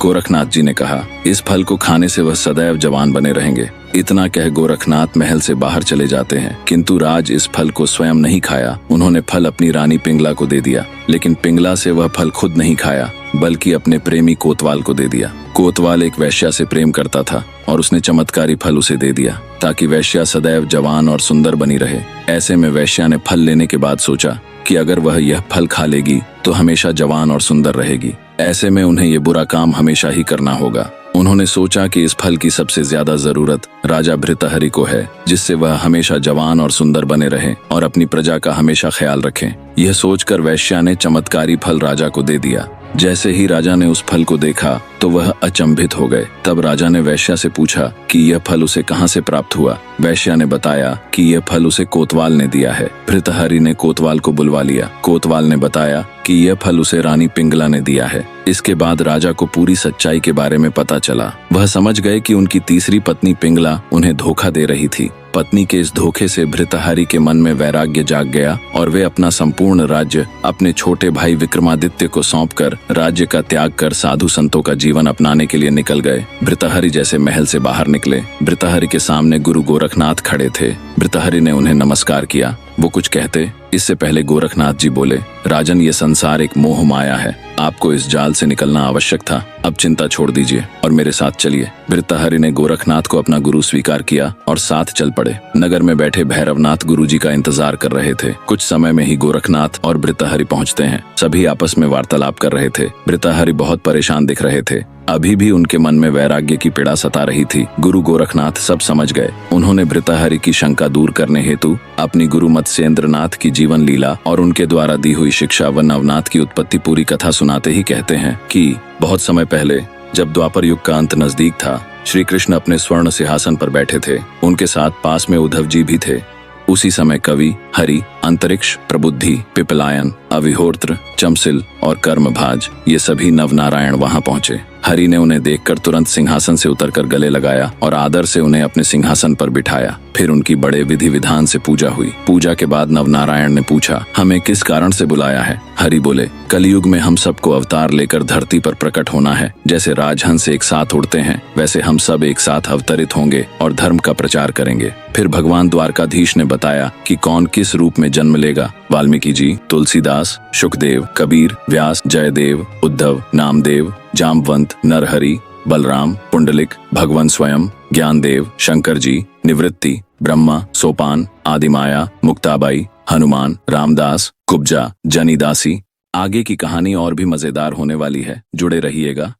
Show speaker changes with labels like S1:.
S1: गोरखनाथ जी ने कहा, इस फल को खाने से वह सदैव जवान बने रहेंगे। इतना कह गोरखनाथ महल से बाहर चले जाते हैं, किंतु राज इस फल को स्वयं नहीं खाया। उन्होंने फल अपनी रानी पिंगला को दे दिया, लेकिन पिंगला से वह फल खुद नहीं खाया, बल्कि अपने प्रेमी कोतवाल को दे दिया। कोतवाल एक वैश्या से प्रेम करता था और उसने चमत्कारी फल उसे दे दिया ताकि वैश्या सदैव जवान और सुंदर बनी रहे। ऐसे में वैश्या ने फल लेने के बाद सोचा कि अगर वह यह फल खा लेगी तो हमेशा जवान और सुंदर रहेगी। ऐसे में उन्हें ये बुरा काम हमेशा ही करना होगा। उन्होंने सोचा कि इस फल की सबसे ज्यादा जरूरत राजा भृतहरि को है, जिससे वह हमेशा जवान और सुंदर बने रहें और अपनी प्रजा का हमेशा ख्याल रखें। यह सोचकर वैश्या ने चमत्कारी फल राजा को दे दिया। जैसे ही राजा ने उस फल को देखा तो वह अचंभित हो गए। तब राजा ने वैश्या से पूछा कि यह फल उसे कहाँ से प्राप्त हुआ। वैश्या ने बताया कि यह फल उसे कोतवाल ने दिया है। भृतहरि ने कोतवाल को बुलवा लिया। कोतवाल ने बताया कि यह फल उसे रानी पिंगला ने दिया है। इसके बाद राजा को पूरी सच्चाई के बारे में पता चला। वह समझ गए कि उनकी तीसरी पत्नी पिंगला उन्हें धोखा दे रही थी। पत्नी के इस धोखे से भृतहरि के मन में वैराग्य जाग गया और वे अपना संपूर्ण राज्य अपने छोटे भाई विक्रमादित्य को सौंपकर राज्य का त्याग कर साधु संतों का जीवन अपनाने के लिए निकल गए। भृतहरि जैसे महल से बाहर निकले, भृतहरि के सामने गुरु गोरखनाथ खड़े थे। भृतहरि ने उन्हें नमस्कार किया। वो कुछ कहते इससे पहले गोरखनाथ जी बोले, राजन, ये संसार एक मोह माया है। आपको इस जाल से निकलना आवश्यक था। अब चिंता छोड़ दीजिए और मेरे साथ चलिए। भृतहरि ने गोरखनाथ को अपना गुरु स्वीकार किया और साथ चल पड़े। नगर में बैठे भैरवनाथ गुरुजी का इंतजार कर रहे थे। कुछ समय में ही गोरखनाथ और भृतहरि पहुंचते हैं। सभी आपस में वार्तालाप कर रहे थे। भृतहरि बहुत परेशान दिख रहे थे। अभी भी उनके मन में वैराग्य की पीड़ा सता रही थी। गुरु गोरखनाथ सब समझ गए। उन्होंने भृतहरि की शंका दूर करने हेतु अपनी गुरु मत्स्येंद्रनाथ की जीवन लीला और उनके द्वारा दी हुई शिक्षा व नवनाथ की उत्पत्ति पूरी कथा सुनाते ही कहते हैं कि बहुत समय पहले, जब द्वापर युग का अंत नजदीक था, श्री कृष्ण अपने स्वर्ण सिंहासन पर बैठे थे। उनके साथ पास में उद्धव जी भी थे। उसी समय कवि, हरि, अंतरिक्ष, प्रबुद्धि, पिपलायन, अविहोत्र, चमसिल और कर्मभाज ये सभी नवनारायण वहां पहुंचे। हरि ने उन्हें देखकर तुरंत सिंहासन से उतरकर गले लगाया और आदर से उन्हें अपने सिंहासन पर बिठाया। फिर उनकी बड़े विधि विधान से पूजा हुई। पूजा के बाद नवनारायण ने पूछा, हमें किस कारण से बुलाया है? हरि बोले, कलयुग में हम सबको अवतार लेकर धरती पर प्रकट होना है। जैसे राजहंस एक साथ उड़ते हैं, वैसे हम सब एक साथ अवतरित होंगे और धर्म का प्रचार करेंगे। फिर भगवान द्वारकाधीश ने बताया कि कौन किस रूप में जन्म लेगा। वाल्मीकि जी, तुलसीदास, शुकदेव, कबीर, व्यास, जयदेव, उद्धव, नामदेव, जामवंत, नरहरि, बलराम, पुंडलिक, भगवान स्वयं, ज्ञानदेव, शंकर जी, निवृत्ति, ब्रह्मा, सोपान, आदिमाया, मुक्ताबाई, हनुमान, रामदास, कुब्जा, जनीदासी। आगे की कहानी और भी मजेदार होने वाली है। जुड़े रहिएगा।